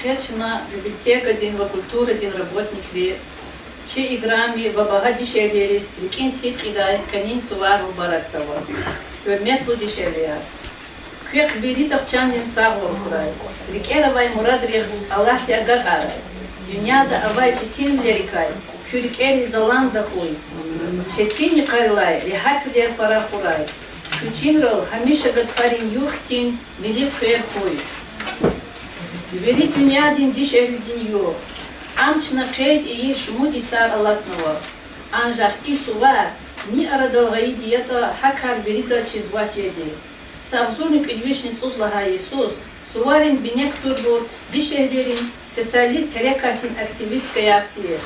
Хельчина, библиотека, день культуры, день работник ли. Чи играми в обагади шелерис, ликин сит кидай, канин сувар в бараксава. Хөрмет буди шелер. Квек беритах чандин сагор курай. Рикеравай мурад рех Аллах тяга гарай. Dünyada avay çetin lerikay. Kürikeri zalanda huy. Çetin karılay, rihat vler para kuray. Küçinrol hamişa gatfarin yuhtin, milik fer huy. Veri dünya din diş ehli din yok. Amçına kayıt iyi şumu disar alatnava. Ancak isu var, ni aradalgayı diyata hakar verida çizvaç yedi. Savzurnik ilvişin sudlaha Yesus, suvarin binek turbur, diş ehlerin, социалист рекатин активист каяртие.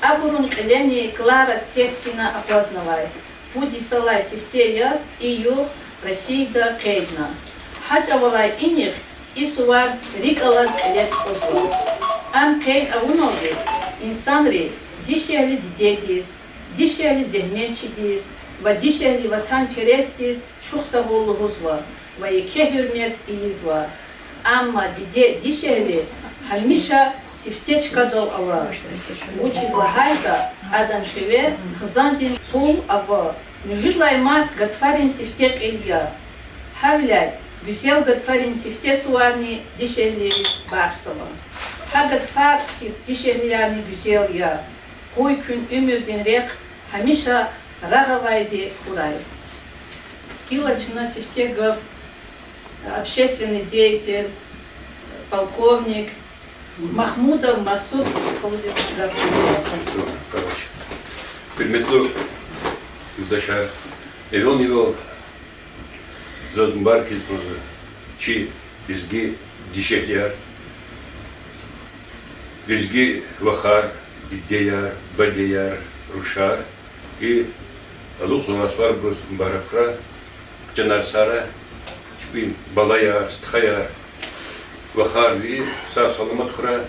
Абурун элени Клара Цеткина опознавай. Пуди салай сифтеяс ее Россия да кейдна. Хача валай иних и сувар рикалаз элет озва. Ам кейд авуноги инсанри дишели дидедис, дишели зехметчидис, ва дишели ватан перестис шухса голу озва. Ва еке хюрмет и изва. Амма диде дишели Хальмиша сифтечка дол Аллах. Учи злагайта Адам Хиве Хзандин Пул Ава. Нюжидлай мат Гатфарин сифтек Илья. Хавляй güzel Гатфарин сифте суарни дишелерис барсала. Ha Гатфар дишелерни güzel ya. Koy kün ümürdin rek Хамиша рагавайди курай. Килачна сифтегов общественный деятель, полковник Махмудов Масуд. Kıymetli yurttaşlar, evvel zazmbar kizmozu, çi bizgi dişekler, bizgi vakar, biddeyar, badeyar, ruşar, и алук зонасвар брус баракра, чанарсара, чпин балаяр, стхаяр, вахар ви са саламат хра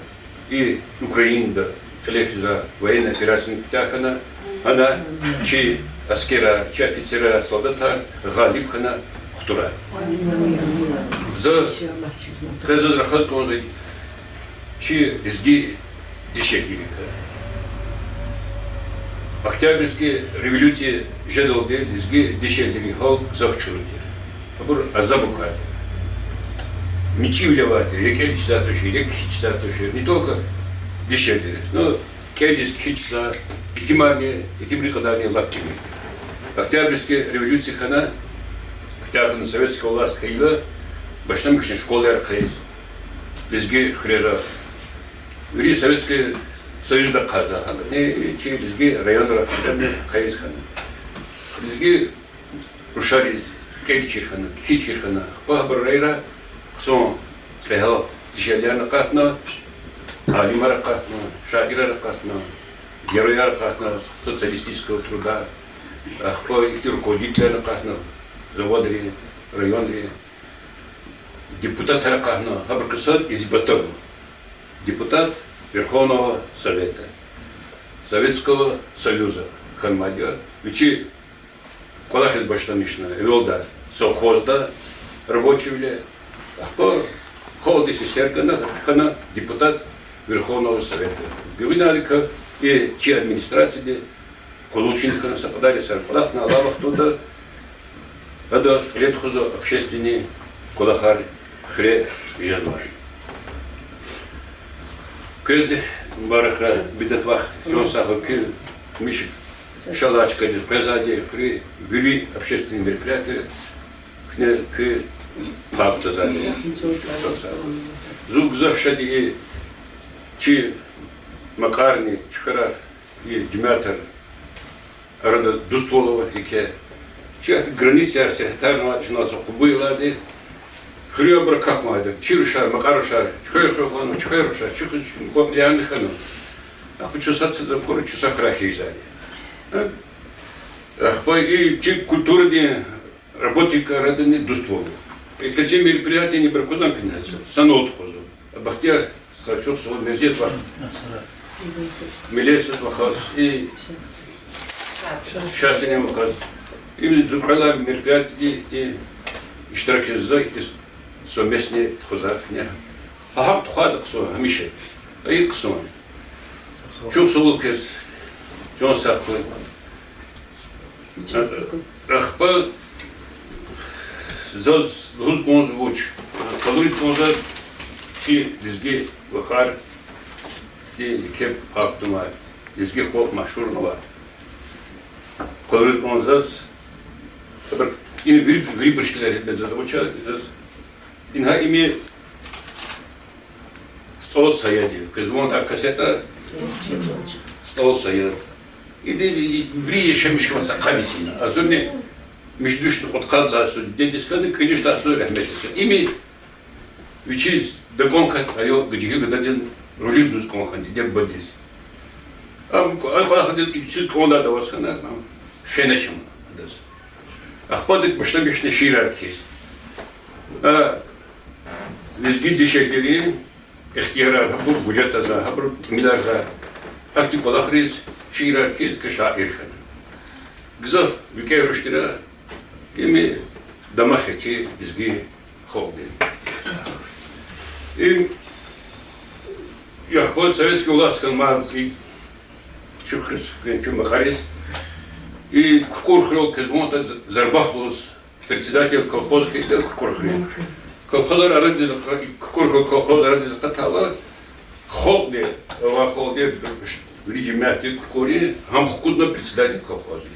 и Украина члехза военная операция птахана, она чи аскера, чи офицера, солдата галиб хана хтура. За хаза рахаз конзай чи изги дишекилика. Октябрьские революции жедолде изги дишекили хол завчурутер. Абур азабухатер. Мечи вливати, яке часа туши, яке часа туши, не только дешевле, но келис хичса, итимами, итимрикадани лаптими. Октябрьские революции хана, хотя на советская власть хайла, башнам кишен школы аркаиз, лизги хрера, ври советский союз да каза, не чи лизги районра хайиз хана, лизги рушариз, келичир хана, хичир хана, пахбарайра. Сон лехо дишелерна катна, алимара катна, шагира катна, героя катна социалистического труда, и руководителя катна, заводри, районри, депутат катна, абракасад из Батова, депутат Верховного Совета, Советского Союза, Ханмадия, вечи Калахис Баштамишна, Велда, совхозда, рабочие кто ходит из Сергана, депутат Верховного Совета. Гвинарика и те администратели, полученных совпадали с Арпалах, на лавах туда, это летхузо общественный кулахар хре жезвар. Кезде бараха бидатвах зонсаха кил мишек шалачка из Казади хре вели общественные мероприятия к Папта зали. Зуг завшади чи макарни, чхарар и дмятр рада дустволова тике. Чи границы секретарного начинался кубыйлады. Хребра как майды. Чирушар, макарушар, чхайрхану, чхайрушар, чиху яндхану. А хочу саться за горы часа крахи зали. Ах по и чи культурные работника раданы дустволова. И такие мероприятия не бракузам пинаются, санот хозу. А бахтяр хочу свой мезет вах, милесет вахаз и сейчас не вахаз. И зукала мероприятия, те иштраки за, те совместные хозах не. Hak tuhadı kısa, hamişe. Ayı kısa. Çok soğuk kez. Çok saklı. Akba zaz luz gonz vuç. Kaluriz gonza ki dizgi vakar di kep haktıma. Dizgi kop maşhur var. Kaluriz gonzaz tabi yine bir şeyler etmez. Uça inha imi stol sayı diyor. Kızmon da kaseta stol sayı. İdi bir yaşamış olsa kabisinde. Az önce مش دوش خود قاد لاسو دیدیس کنه کلیش لاسو رحمت است. ایمی ویچیز دکون کات آیو گجیه گدادن رولی دوز کون خندی دیگ بدیس. آیا خودت ویچیز کوندا دواس کنه نام فنچم دست. اخبارت başta şiirer kes. Lezgi dişekleri ihtiyarlar bu bucet azar, bu milar azar. Aktif olakriz şiirer kes ki şair kan. Güzel ülke rüştüre Ими домашние изги холды. И я ход советский власть команд и чухрис, чумахарис и курхрол кезмонта зарбахлус председатель колхоза и курхрол. Колхозар арадиз курхрол колхоз арадиз катала холды, ва холды режимяти кури хам худно председатель колхоза.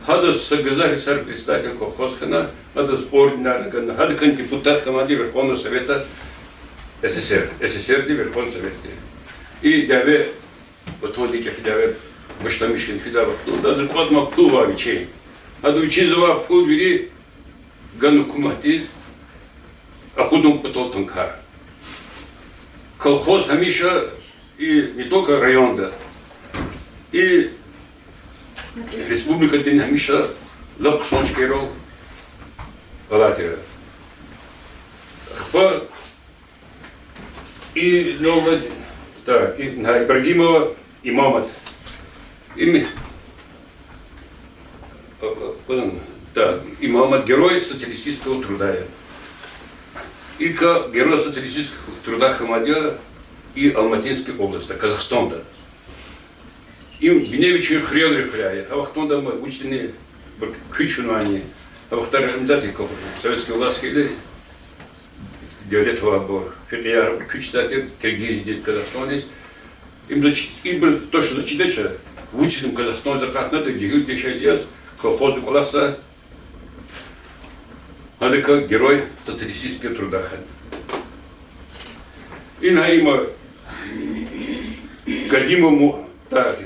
Hada сагазали сар председатель колхозкана, hada ординарный, hada кан депутат команды Верховного Совета СССР, Верховного Совета. И даве, вот он дичах даве, баштамишин фидава, да зарплат маклува вичей. Hada вичизова пул вери гану куматиз, а кудум потол танкар. Колхоз хамиша и не только районда, и Республика ден хамиша лап сончкерол палатира. Хпа и новый так и на Ибрагимова имамат. Ими да, имамат герой социалистического труда. И герой социалистического труда Хамадия и Алматинской области, Казахстана. Им Беневичи хрел рехляет, а вахтон дома учтены кючунани, а вахтар организации советской власти или диалектова был, фетияр кючтатер Киргизии здесь Казахстане. Им то, что зачитача, в учителем Казахстане закат надо, где гюль дешайдес, колхозный коллапса, надо как герой социалистического труда. И на има Кадимому так.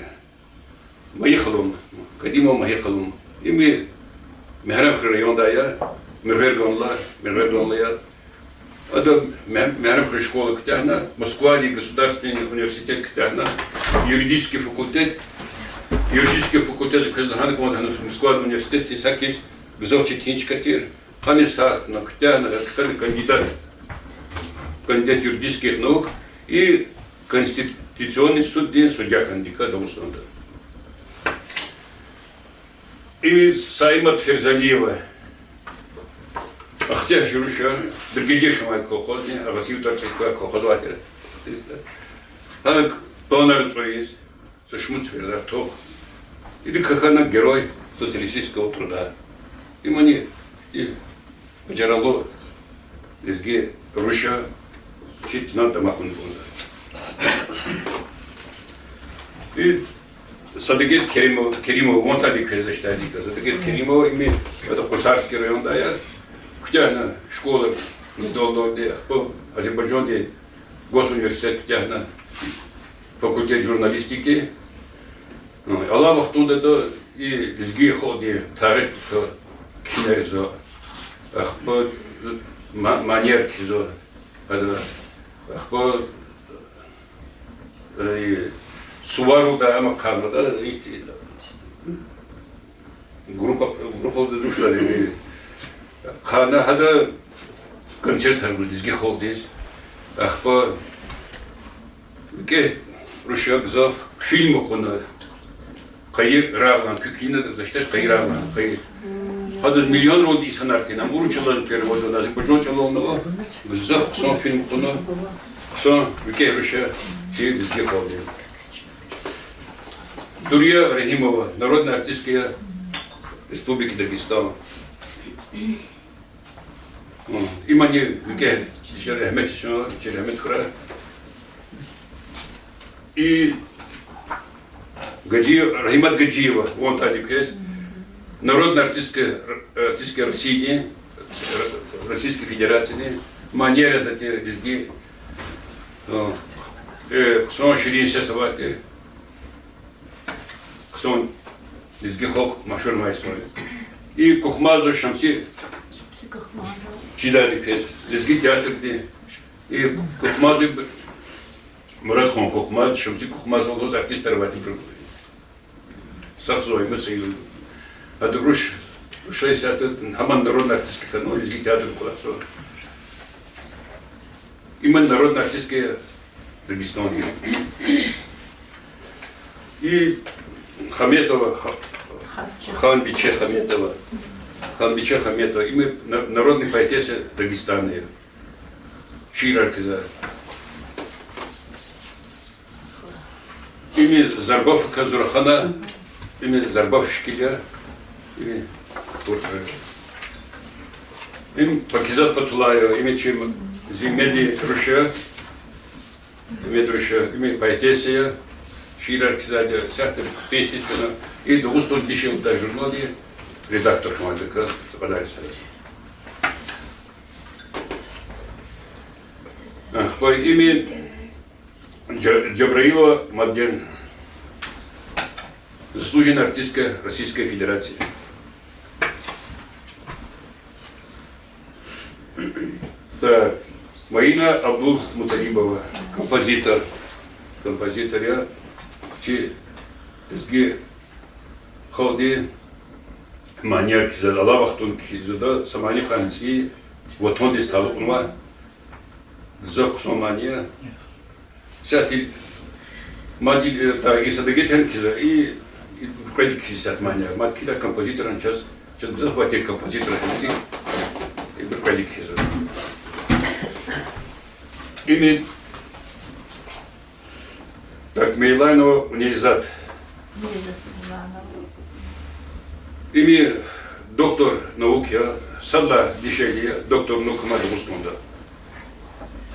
Маехалум, Кадимо Маехалум. И мы Мехрам район дая, Мехргонла, Мехргонла. Это Мехрам школа Ктяхна, Москва, Государственный университет Ктяхна, юридический факультет Казахстана, Москва университет, Тисакис, Гзовчетинч Катир, Ханисах, Ктяхна, кандидат юридических наук и Конституционный суд, судья Хандика, Домстонда. И Саймат Ферзалиева, Ахтя Журуша, бригадир Хамай колхозни, Агасив Тарцевка колхозвателя. Она планар есть, со Шмуц Ферзартов. Или как она герой социалистического труда. И мне, и Баджарало, Лезге, Руша, чуть надо махнуть. И Садыгет Керимов, вон tady кезаштадика. Садыгет Керимов имеет, это Кусарский район, да, я. Ктяхна школа, недолго, по Азербайджане, госуниверситет Ктяхна, факультет журналистики. Аллах туда до и лезги ходи, тарих кинерзо, по манер кизо, по Сувару да ама карна да группа душла хана хада концерт харгулизги холдис ахпа ке рушак за фильм окуна кайыр раган кукина за что кайыр раган кайыр Hadi milyon oldu insanlar ki, nam uruçalan pervodu, nazik bujon çalonlu, zah son film konu, son ülke Rusya şey dizgi kaldı. Дурья Рахимова, народная артистка Республики Дагестан. И мне ülke Rahmet şuna, Rahmet Kura. И Рахимат Гаджиева, он тади кез, народная артистка России, Российской Федерации, манера за те дизги, сон ширин сесавати. Son dizgi halk maşhur maysonu. İyi Kuhmazı Şamsi Çiğdadi pes. Dizgi tiyatr diye. İyi Kuhmazı Murat Khan Kuhmaz, Şamsi Kuhmaz olduğu artistler var. Saksoyma sayılır. Hadi Rusya siyatı hemen народный артистка, ну, dizgi tiyatr kula so. İman народный артистка Дагестана. И Хаметова, Ханбиче Хаметова, и мы народной поэтессы Дагестана, Ширар Киза. Ими Зарбов Казурахана, ими Зарбов Шкиля, ими Турка. Им Пакизат Патулаева, ими чем Зимеди Рушия, ими поэтесса, Şiiler kızardı, sahte pestisine, и 900 kişi da jurnali редактор хмадыка, подальше. По имени Джабраилова Маден, заслуженная артистка Российской Федерации. Так, Марина Абдул-Муталибова, композитор я. Чи изги халди маньяк кизад ала вақтун кизада самани ханси ватон дис талуқунва зақ сомания сати мади та исадаги тен киза и кредит кизат маньяк мат кида композиторан час захватил композитора кизи и кредит киза ими Так, Мейланова Унизат. Ими доктор науки, Садла Дишелия, доктор наук Мари Мустунда.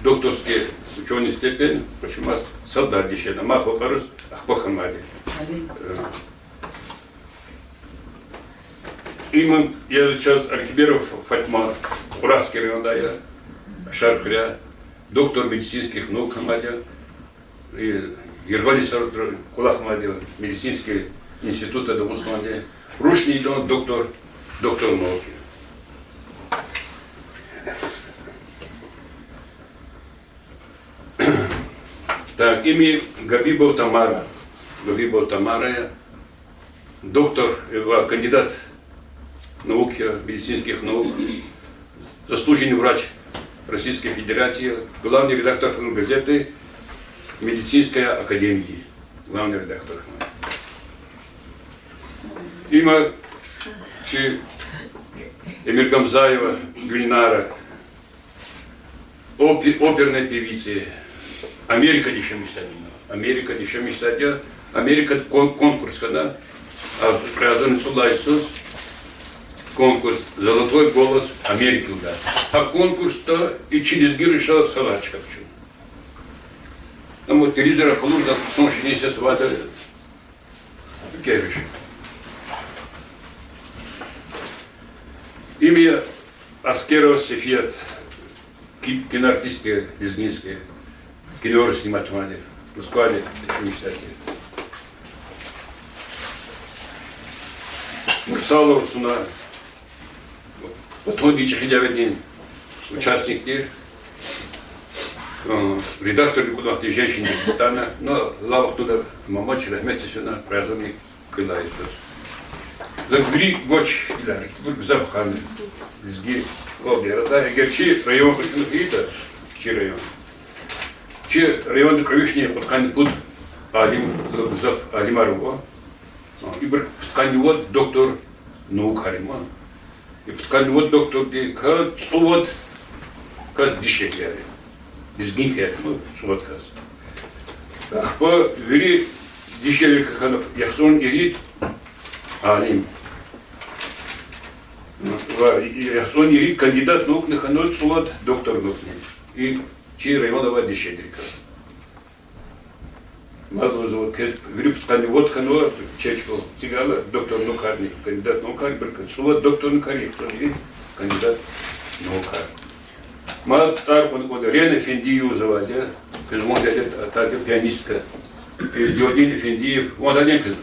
Докторский ученый степень, почему Садла Дишелия, Махо Харус, Ахпаха Мари. Имам, я сейчас Аркиберов Фатьма, Уральский район, да, я, Шархря, доктор медицинских наук Хамадя, и Ервали Кулахмадев, медицинский институт Дагестана, Рушний доктор науки. Так, имя Габибов Тамара, доктор, кандидат науки, медицинских наук, заслуженный врач Российской Федерации, главный редактор газеты Медицинская академия, главный редактор. Има Эмир Гамзаева, Гюльнара, оперная певица, Америка Дишамисадия, Америка конкурс, когда Празан Сулайсус, конкурс «Золотой голос Америки», да. А конкурс-то и через Гирыша Салачка. Там вот телевизор полу за солнечный сейчас вода Гирыш. Имя Аскерова Сефият, киноартистка лезгинская, кино снимать в Москве, Мурсалов Суна, вот он день участник тех, редактор никуда женщин Дагестана, но лавах туда мамач Рахмете сюда праздновали крыла Иисус. Забери гоч иларик, бург запханы, лезги лобдера, да, герчи район Кушнухита, чи район. Чи район Кровишни, Футкани Пуд, Алим Алимарова, и ткани вот доктор наук Харима. И вот доктор ди каз сувод каз дишекler. Дизгинкер, ну сувод каз. Ахпа вери дишелер каханок яхсон ирит алим. Яхсон ирит кандидат наук наханот сувод доктор наук. И чи районова дишелерка. Мазло зовут кез вери ткани вот хано чечко цигала доктор нукарни кандидат нукар бирка сувод доктор нукар яхсон ирит кандидат нукар. Мат тар он Рена Фендию заводя, кез он дает таки пианистка. Переводил Фендиев, он один кез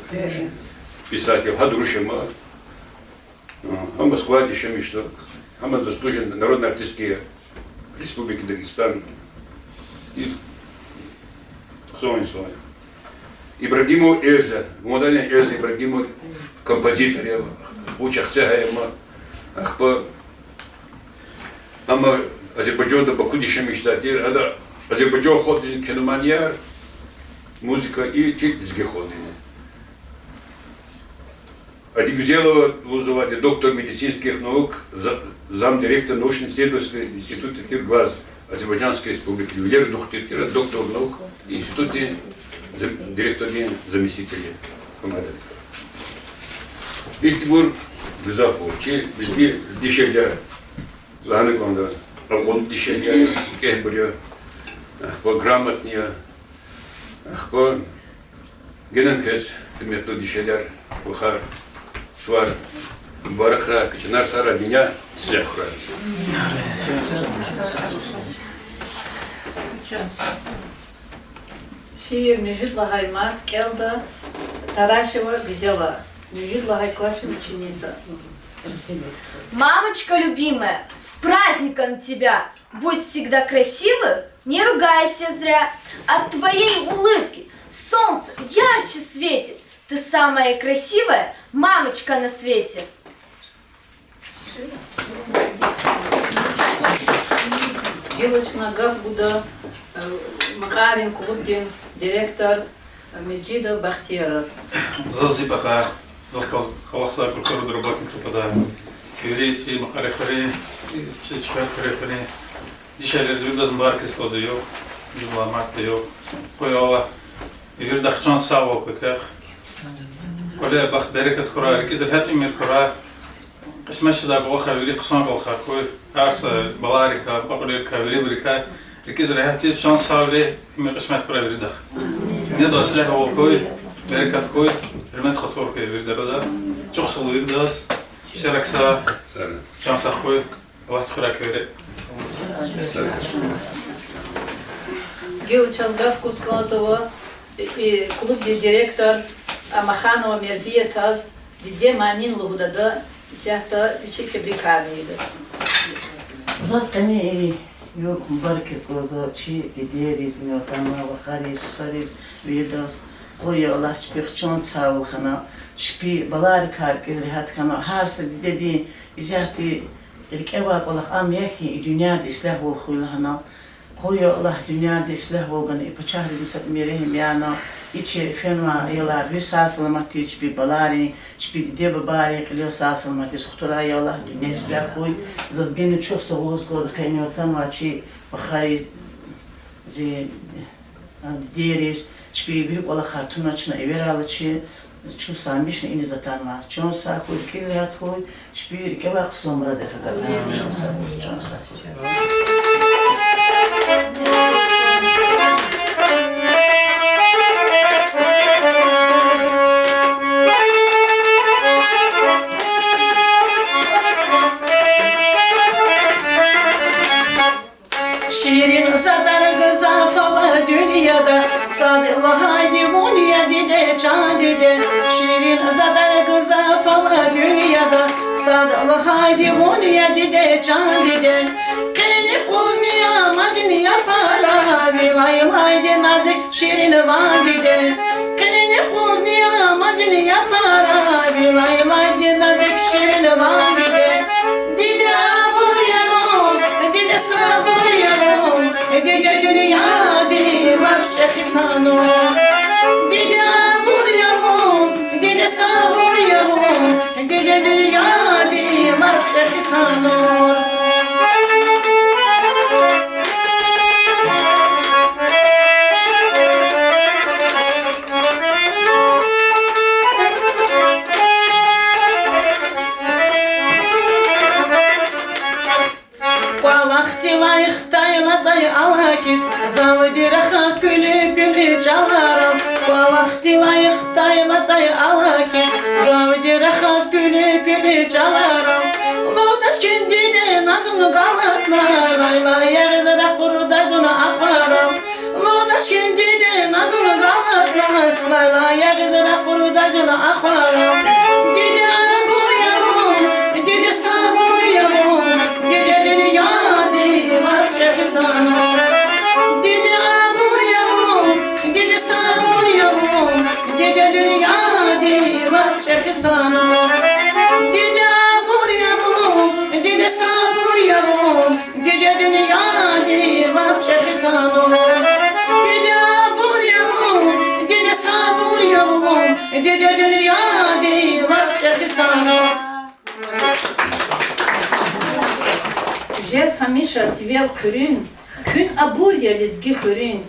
писатель, Хадрушема. А Москва еще мечта. А заслужен народный артистский Республики Дагестан. И Соня. Ибрагиму Эльза, он один Эльза Ибрагиму композитор, я учахся ема. Ахпа Ама Азербайджанда Баку дишем мечтатель, ада Азербайджан ходит киномания, музыка и читки ходит. Адигузелова Лузовати, доктор медицинских наук, замдиректор научно-исследовательского института Тиргваз Азербайджанской республики, ювелир доктор наук, институте директор заместителя командира. Ихтибур Гзапов, дишеля Ланеконда. Он дишелия, кехбуря, по грамотнее, по гененкес, метод дишеляр, бухар, свар, баракра, качинар сара меня сехра. Şiir müjit lahay mart kelda, Тарашева взяла. Müjit lahay классик ученица. Мамочка любимая, с праздником тебя! Будь всегда красивой, не ругайся зря. От твоей улыбки солнце ярче светит. Ты самая красивая мамочка на свете. Yılçına Gafbuda, Makarin Kulubdin, direktör Меджида Бахтиярас. Занзибаха, Халахса, культура работник тупада. Юрийцы, Макарехари, Чичхарехари. Дишелер Юрдас Мбаркис козыё, Жила Мартыё. Пояла. Юрдахчан Саво пеках. Коле Бахт Берекат Кура, Рикизер Хатми Мир Кура. Смачно да Бахар, Юрий Кусан Бахар, Кой, Арса, Баларика, Бахарика, Юрибрика. Рикизер Хатми Чан Савли, Мир Смат Кура Юридах. Не до слеха Кой, Берекат Кой, Ремет Хатурка Юридара. Чохсул Юрдас. Шеракса, Чансахой, Вахтхуракюре. Yılçın Gafkuzkazова и клубный директор Амаханова Мерзия Таз, Диде Манин Лугудада, Сяхта Чикебриканийdi. Заскани yok barkes goza çi ideriz mi otama vakari susaris vidas koya Allah çpirçon sağol khana şpi balar kar kezrihat kana her se dedi izahti ilkeva Allah amyaki dünyada islah ol khulhana koya Allah dünyada islah olgan ipachahri disat mirehim yana içi fenma yıllar bir sağlamati çpi balari çpi de babari qiliyo sağlamati sxtura ya Allah dünya islah koy zazgeni çok soğuz goza kaynotan vaçi bakari zi deriz çpi bir Allah hatun açna everalıçı çu samişne ini zatanma çon sağ koy kizrat koy çpi keva qsomra de kadar çon sağ Şirin sadar gızafa var dünyada Sadıllaha divunya dide can dide Şirin sadar gızafa var dünyada Sadıllaha divunya dide can dide Kelini kuzni amazini yapara Vilay lay de nazik şirin var dide Kelini kuzni amazini yapara Vilay lay de nazik şirin var dide Dide buraya dide sabır yaro Dide dünya di var şehisano Dide buraya dide sabır yaro Dide dünya di var şehisano sanor. Zavdi rakhas gülü gülü çalaram. Bu vakti layıktayla zay alaki. Zavdi rakhas gülü gülü çalaram. Lodas kendi de nazını galatlar. Layla yerde kuruda zona akvaram. Lodas kendi de nazını galatlar. Layla yerde kuruda zona akvaram. Dede buraya dede saburya dede dünya de var şefisana. Dede buraya dede saburya dede dünya de var şefisana. Dede buraya dede saburya dede dünya de var şefisana. Dede buraya dede saburya dede dünya de var şefisana. Жес хамиша свел курин, күн абурья лезги хурин,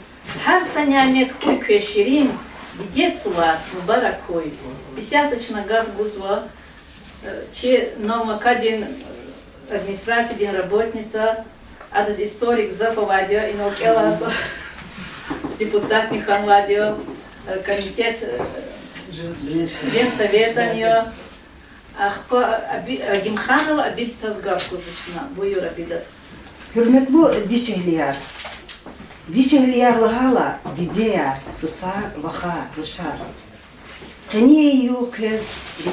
хар санямет хуй квеширин, дидет сува мубаракой. Десяточно гав гузва, че нома кадин администрация, дин работница, адаз историк зафавадио, и наукела депутат Нихан Вадио, комитет Женсовета, Рагимханова Абид Тазгавку зачна, бою Рабидат. Hürmetli dişehliyer, dişehliyerlihala dideya, susar, vaha, ruşar. Qaniye yu kez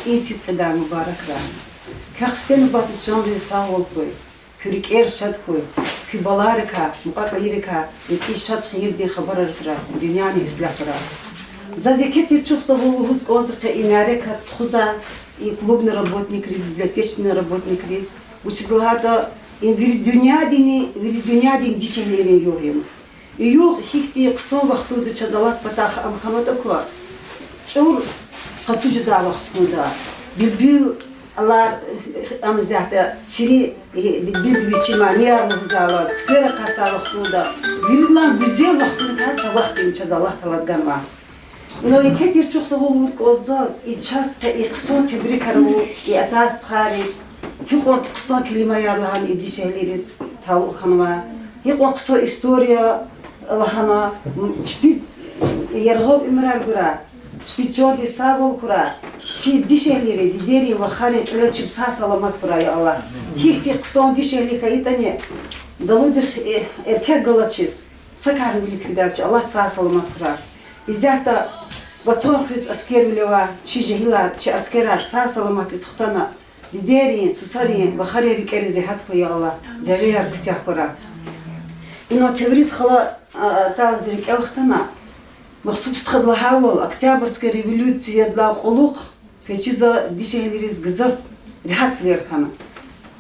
insit qida mübarek ran. Kaksten batı canlı sağ ol koy, kürik erşad koy, kübalarika, muqarrayirika, işad xeyir diye haber arkra, dünyanı islah kıra. Зазекет çok savuluhuz озыка инарека тхуза и клубный работник, библиотечный работник, учителя вирдюнядин дичелерин yok yem. Yok hikti kısa vaktuda çadalak patah amhamata ko. Çor qasuj za vaktuda. Bilbil Allah amzahta şiri bilbil biçimaniya muzala. Spera qasa vaktuda. Billan güzel vaktuda qasa vaktin çadalak tavagganma. Но и кетир чух саволус козаз и час та и қсон тибрикару и атас харис хикон қсон клима ярлахан и дишелирис тау ханма хикон қсон история лахана шпиц яргол имрар гура шпичоги савол кура ши дишелири дидери вахани тла чипса саламат кура я Allah хикти қсон дишели каитане далудих эркек галачис сакар биликвидавч Allah саа саламат кура изята Батон хыз аскер билева, чи жахила, чи аскерар, са саламат исхтана, лидерин, сусарин, бахари рикерез рихат коя Аллах, завеяр кутях кора. Ино тевриз хала талаз рик элхтана, махсуб стхадла хавал, Октябрьская революция для хулук, фечиза дичехлириз гзав рихат флеркана.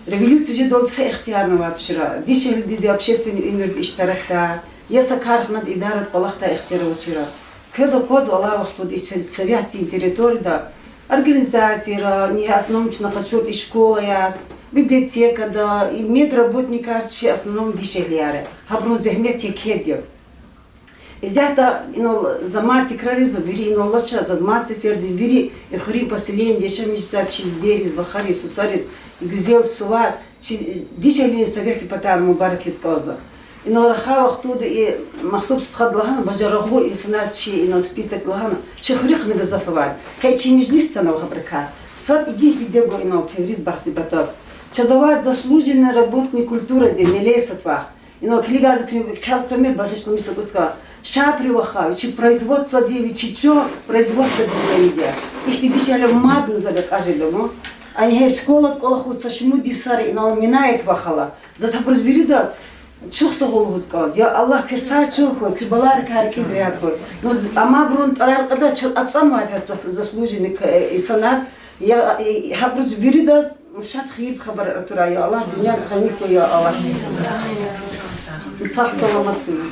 Революция же долца ихтиярна ватшира, дичехли дизи общественный инверт иштарахта, яса кархнад идарат палахта ихтиярвачира. Көз Аллах вахтуд советские территории, организации, не основном хочу и школа, библиотека, да, и медработника, все основном дишелиары. Хабну захмет кедер. Изята замати краризу, вери лача, замати ферди, вери и хрим поселение, еще мечта чилдерис, вахарис, сусарис, и гузел сувар, дишелиные советы потом мубарак искоза. إنه رخاء وقتود محسوب استخد لهنا بجرغلو إنسانات شيء إنه سبيسك لهنا شيء خريقنا جزافوار كي شيء مجلس تنا وخبركات صار يجي يدعو إنه تفريز بحث بطل شذوات заслуженная работник культуры де мелесатвах إنه كل جازك كل كمير بغيش نمسك وسكا شاب привахав чи производство деви чи чё производство безвредия их ты дичали мадн загад ажелому они школа колоху сашмуди сари إنه минает вахала за разбери да Çok sağ olunuz kal. Ya Allah kesa çok var. Kırbalar herkes rahat var. Ama bunun arkada atsam var hasta заслуженный insanlar. Ya habruz biri de şat hayır haber atura ya Allah dünya kanik ya Allah. Sağ selamet olun.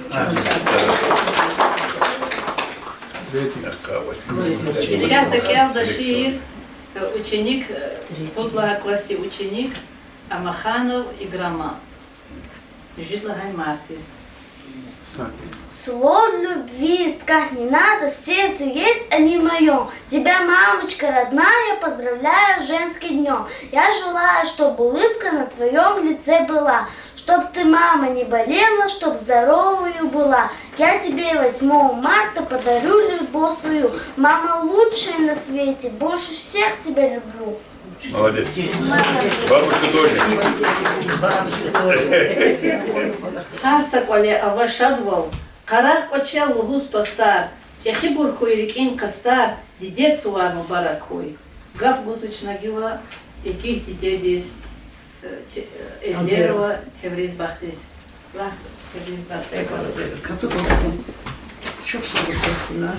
Десяток Элда Шиир, ученик, подлого классе ученик, Амаханов и Грома. Житлахай Мартис. Слов любви искать не надо, в сердце есть, а не в моем. Тебя, мамочка родная, поздравляю с женским днем. Я желаю, чтобы улыбка на твоем лице была, чтоб ты, мама, не болела, чтоб здоровую была. Я тебе 8 марта подарю любовь свою. Мама лучшая на свете, больше всех тебя люблю. Молодец. Бабушка тоже. Харса коле авашадвал. Карар кочел лугус тостар. Техибур хуирикин кастар. Дидет сувар мубарак хуй. Гав гусуч нагила. Яких дидедис. Эльдерова Тевриз Бахтис. Лах Тевриз Бахтис. Kazı dostum. Çok sevindim.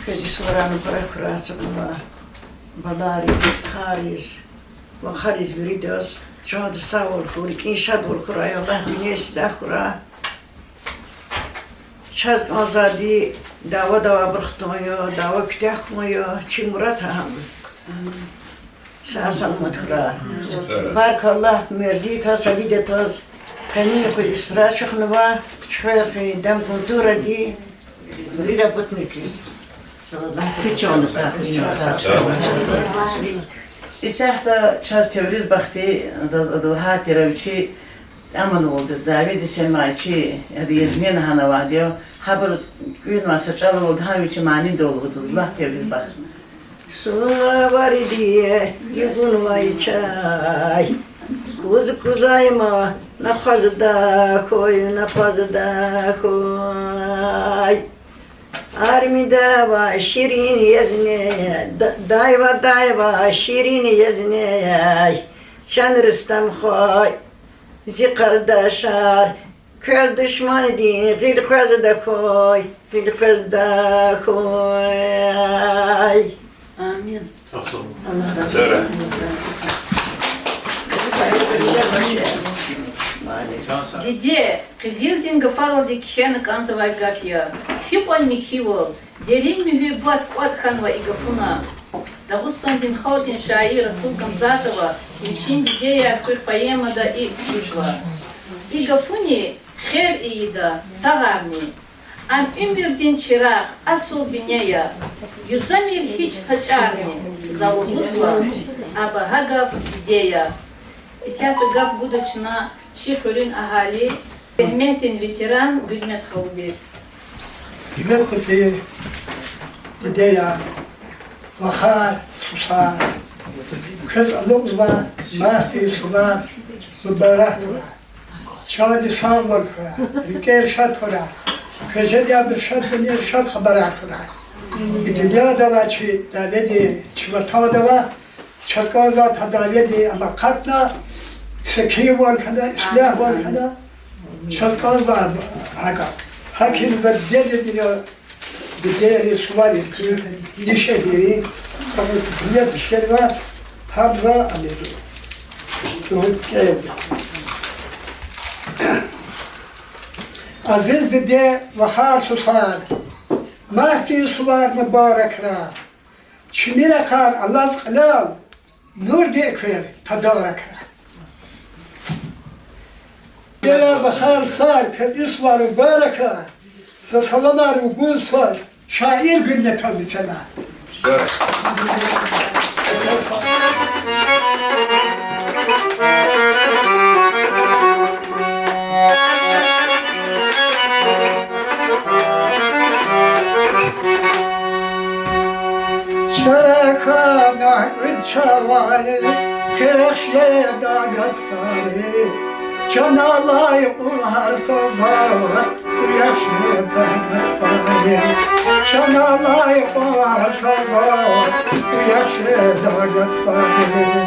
Kızı soranı bırakıra çıkma. Balari, istaris, vakharis biridos. Çoğu savur kurik, inşaat vurkura, yoga dünyası da kura. Çaz azadi, dava bırakmıyor, dava kütahmıyor, çimurat ham. Sağ salamat kura. Barakallah, merzi tas, avide tas. Kanı ko ispra çıknıva, çıkıyor dam kultura di, zira butnikiz. Küçüğünü İsahta çaz Tevriz Bakhti zazaduhati ravçi aman oldu. Davidi semaiçi ya da yazmen hana diyor. Haber gün masaçalı oldu. Haviçi mani dolu zlah Tevriz Bakhti. Suvari diye yudun vay çay. Kuzayma napazda koy napazda koy. Armida va şirin yazne dayva şirin yazne şanrıstam khoy zi kardeşar köl düşman din gil kazda khoy gil kazda khoy. Amin. Zara. Диде, кизилдин гафарал дикхена канзавай гафья. Хипаль михивал, дерин михибат квадханва и гафуна. Дагустан дин хаутин шаи Расул Камзатова, личин дидея открыть поема да и жужва. И гафуни хер и еда, сагарни. Ам умюрдин чирах, асул бинея. Юзамир хич сачарни, залугузва, абагагав идея. Исята гав будочна Чихурин Агали, Мехметин ветеран Гульмет Хаудис. Hikmet Kuti, Dedeya, Vahar, Susar, Kız Alumzma, Masi Sular, Mübarek Tura, Çağdi Sağlar Tura, Rike Erşad Tura, Kızıya bir şad beni Erşad Haberak Tura. Dünya dava çi, davedi, çivata dava, Çaskazda tadavedi ama katna, Sekiye var kada, İslah var kada, Çaskaz var aga. Hakimizde devletine değeri sular yıkıyor, dişe deri, dünya dişleri var, Hamza alıyor. Doğuk geldi. Aziz dede vahar susar, mahti sular mübarekler, Çinire kar Allah zıklal, nur de ekver, tadarekler. Dela vahar sar, kez isvar mübarekler, Zasalamar uğuz sar, şair günne tabi sana. Zara. Şerekana uçavay, keşye dagat fariz, Canalay ular sazava, yaşlı dagat fariz, Canalay ular sazava, yaşlı dagat fariz.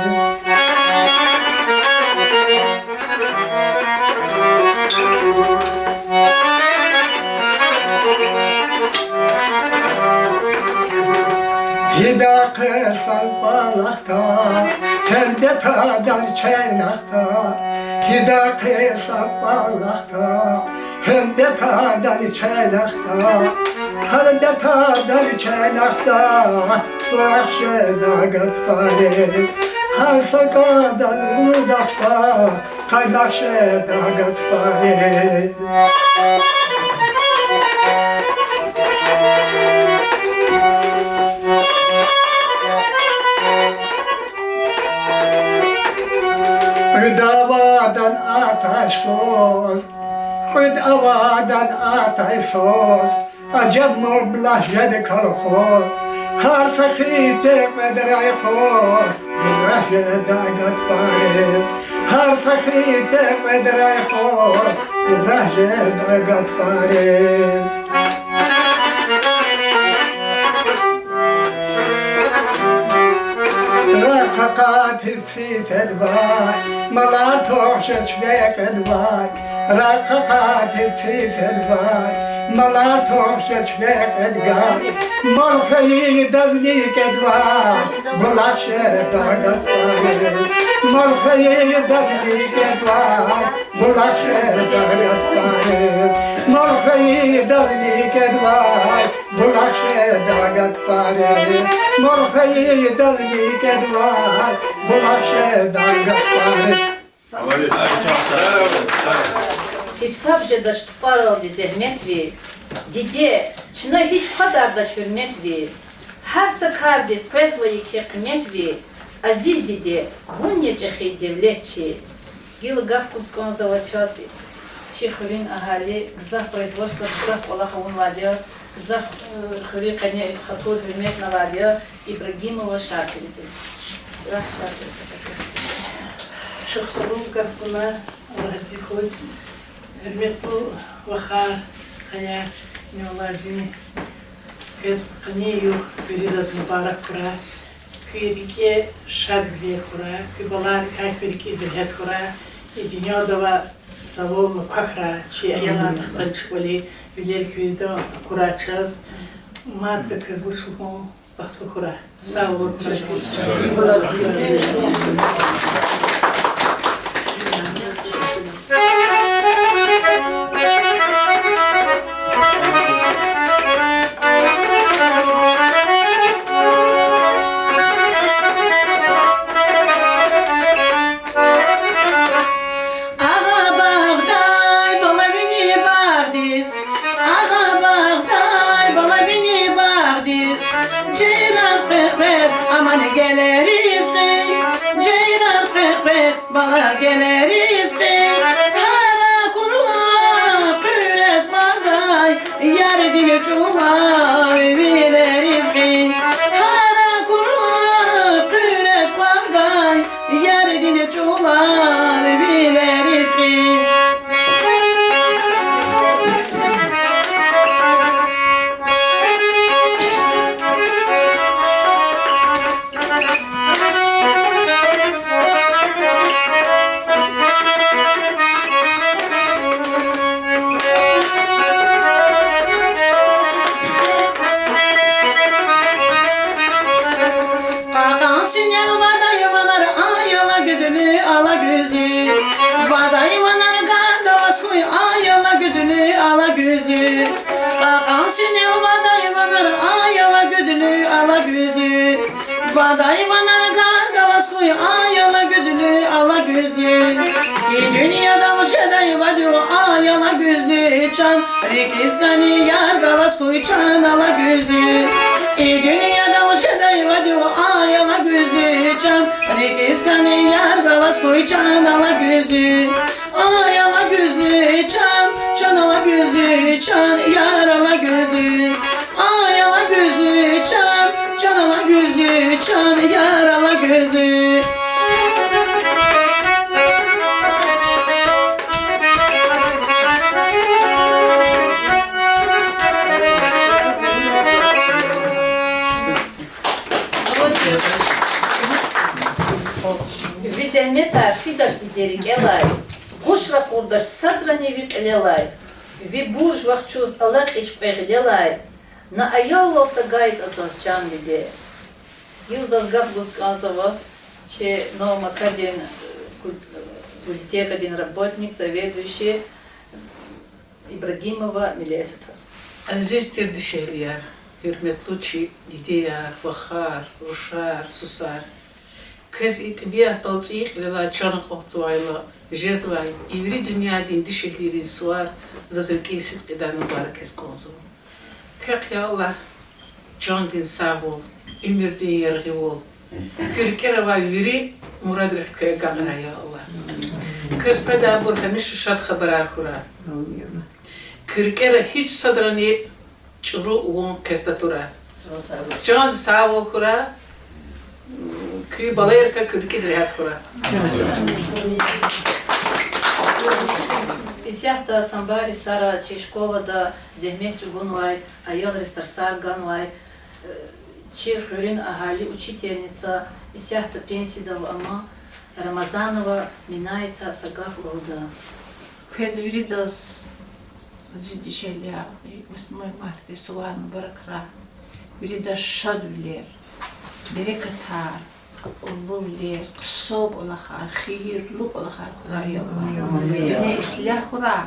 Hida kısal balakta, kelbet adar çeynakta. Hida kısal balakta, kelbet adar çeynakta. Kelbet adar çeynakta, vahşe dagat farid. Her sakadan udaksa kaynak dagat fare. Davadan ateş sos, davadan ateş sos, acab moblah jed kalkhos, har sakhi tek medray khos, yurah dagat fares, har sakhi tek medray khos, yurah dagat fares. رققات السيف الباي ملا توحشت شبيك الباي رققات السيف الباي ملا توحشت شبيك الباي ملخي دزنيك الباي بلاش داغت فارس ملخي دزنيك الباي بلاش داغت فارس ملخي دزنيك الباي بلاش داغت فارس ملخي دزنيك الباي بلاش داغت فارس. Hesap же da ştparaldi zehmet vi. Dide, çına hiç kadar da hürmet vi. Her sakardes pezvayı kıymet vi. Aziz dide, vunyacahi devletçi. Gil gafkus konzavaçası. Şehrin ahali, gızah производство, gızah Allah'ın vadiyo, gızah hürri kanya hatur hürmet navadiyo, İbrahimova şarkılidir. Rah şarkılidir. شخصهم كفنا راضي خود هرمتو وخا استخيا نولازي كز قنيو بريداز مبارك كرا كيريكي شابلي كرا كبالار كاي كيريكي زلهت كرا الدنيا دوا زوال مكخرا شي ايالا نختلش ولي بلير كيريدا كرا تشاز ما تزكز بوشوهم وقت كرا ساور Bana geleriz ki hara kurula püres mazay yer diye çula bileriz ki hara kurula püres mazay yer diye çula bileriz ki Vadaymanar gargalasmıyor ayala gözünü ala gözlü dünyada uşaday vadyo ayala gözlü çan Rekistani yargalasmıyor çan ala gözlü dünyada uşaday vadyo ayala gözlü çan Rekistani yargalasmıyor çan ala gözlü ayala gözlü çan çan ala gözlü çan yar ala gözlü ayala gözlü çan can ala gözlü, can yar ala gözlü. Виземет арфидаш дидерик элай, кошра курдаш садраневик элелай, ви буж вахчуз алак ичпег элелай, на аялла тагайт азазчан диде. Илзазгав Лусканцева, че Новомакадин один работник, заведующий Ибрагимова Милеситас. Здесь дешевле, hürmetli Didiyar, Fahar, Ruşar, Susar. Kız itibiyat dalcıyık ila çanı qohtuayla jezvay ivri dünya din dişehlirin suar zazırki sit edan mübarek eskonsun. Kök ya Allah can din sağ ol, imir din yargı ol. Kürkere va ivri murad köye gagara ya Allah. Kız peda bu hemiş şat haber kura. Kürkere hiç sadrani çuru uğun kestatura. Can sağ ol kura. Köy balayırka kürkiz rehat kura. Исях да самбари сара, че школа да зехмехчу гонвай, аял рестарсар ганвай, че хюрин ахали учительница, исях да пенсидав ама Рамазанова Минайта Сагах Лоуда. Kız viridos züdi şeyler, usmay marti suvan barakra, viridos şadüler, berekatar, ulluler, qsob olahar, khirluk olahar Huray Allah. Ne islah Huray,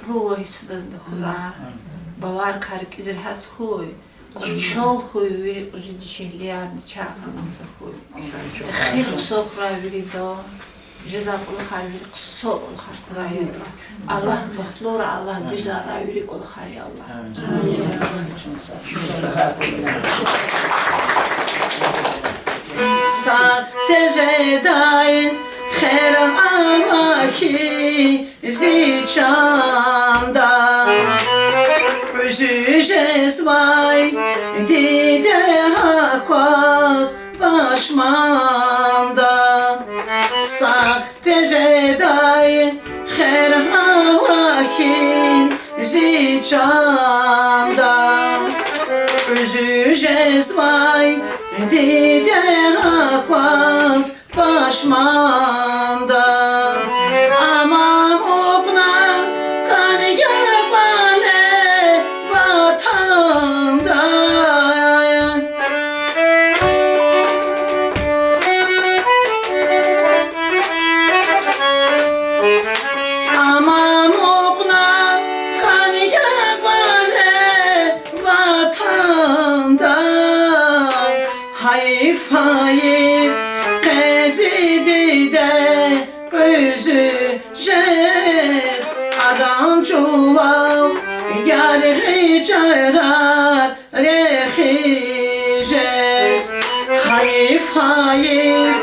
ruh hissedan Huray, bavar karik izrahat Huray, çol Huray viri züdi şeyler, çağırmam da Huray. Khir qsob Huray viridos. Jazakallah hayırlı kısa ol Huray Allah. Allah mutlu Allah güzel hayırlı ol Huray Allah. Sahte cedain kher amaki ziçanda Üzüces vay dide hakvaz başmanda Sahte cedain kher amaki ziçanda Üzüces vay dide hakvaz başmanda Aman okna kan yabane vatanda Aman okna kan yabane vatanda Hayf hayf qezidi de gözü jez Adam çulav yargı çarar rehi jez Hayf hayf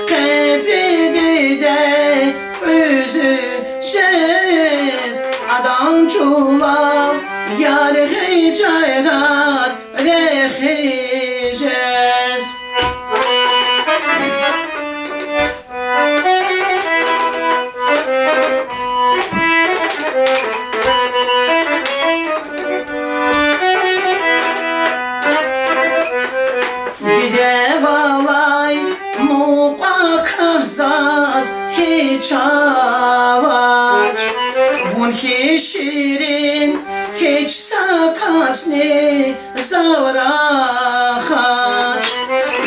qezidi de gözü jez Adam çulav yargı çarar rehi jez Dide valay muqaqazaz hiç avaç Vun hi şirin hiç sakasni zavrahaç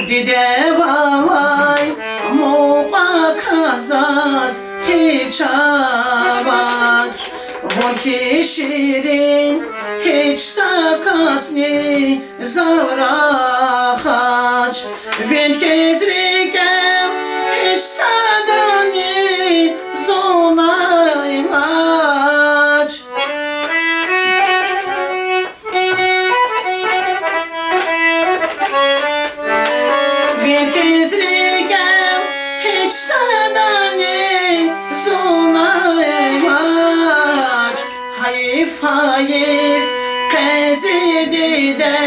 Dide valay muqaqazaz hiç avaç Vun hi şirin hiç sakasni zavrahaç Vin kezriken hiç sadani zonaylaç Vin kezriken hiç sadani zonaylaç Hayf hayf qezidi de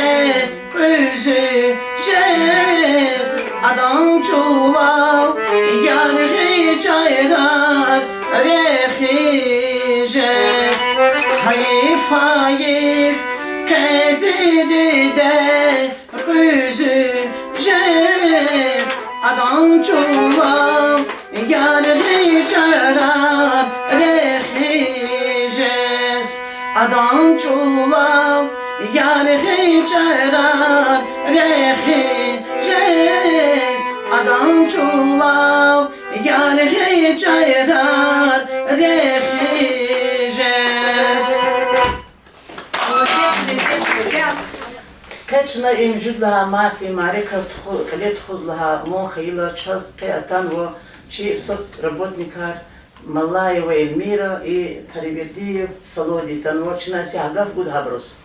gözü jez Adam çulav yargı çayrar rehi jez Hayf hayf qezidi de gözü jez Adam çulav yargı çayrar rehi jez Adam çulav yargı çayrar rehi jez Adam çulav yargı çayrar rehi jez كاتشنا إمجد لها مارتي ماركة كليت خذ لها مو خيلة تشاز قياتان و شيء صرت ربوتني كار ملاي وإلميرا إيه تريبيردي صلودي تنور ناسي عقاف قد هبرس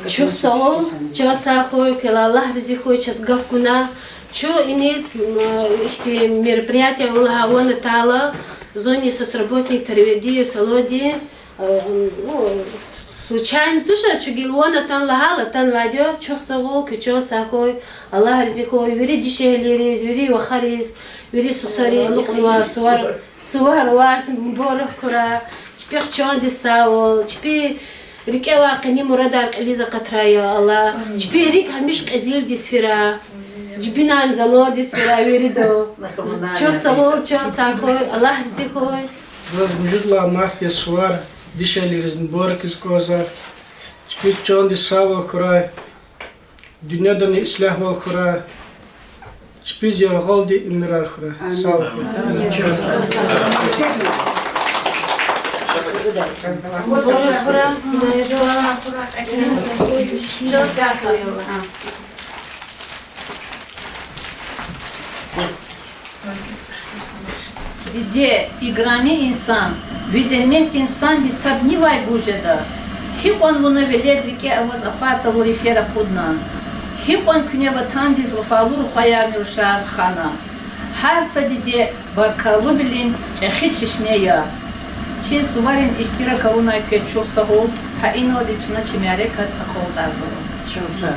Çok sağ ol, çok sağ ol, que Allah разихой час гавкуна, что инес işte мероприятия ула он тала, зоне сосработник Тарведию Салоди, случайно тоже, что гилона тан лахала, тан вадё, что сağ ol, que что sağ ol, Allah разихой, вери дишелерез, вери вахарез, вери сусарез, лухва, суар варс, борох кура, теперь что он десавол, теперь ريكا واقني مرادك اللي قطرايا الله جبيريك همش قزيل دي سفرا جبينا نزلو دي سفرا ويريدو شو سوول شو ساكوي الله رزقوي وجود لا مارتي سوار ديشالي رزن بورك زكوزار جبيت جون دي ساوا كراي دنيا دني إصلاح والكراي جبيت يرغل دي إمرار كراي ساوا Где играми инсан, веземет инсан бисабнивай гужеда. Хип он вунавелет реке авазафата вурифера пудна. Хип он куневатан диз вафалур хаярни ушар хана. Har sadide barkalı bilin çeşneya. Çin suvarin iştirak avuna köy çok sağ ol. Ha ino diçina çimere kat akol tarzı. شو صار؟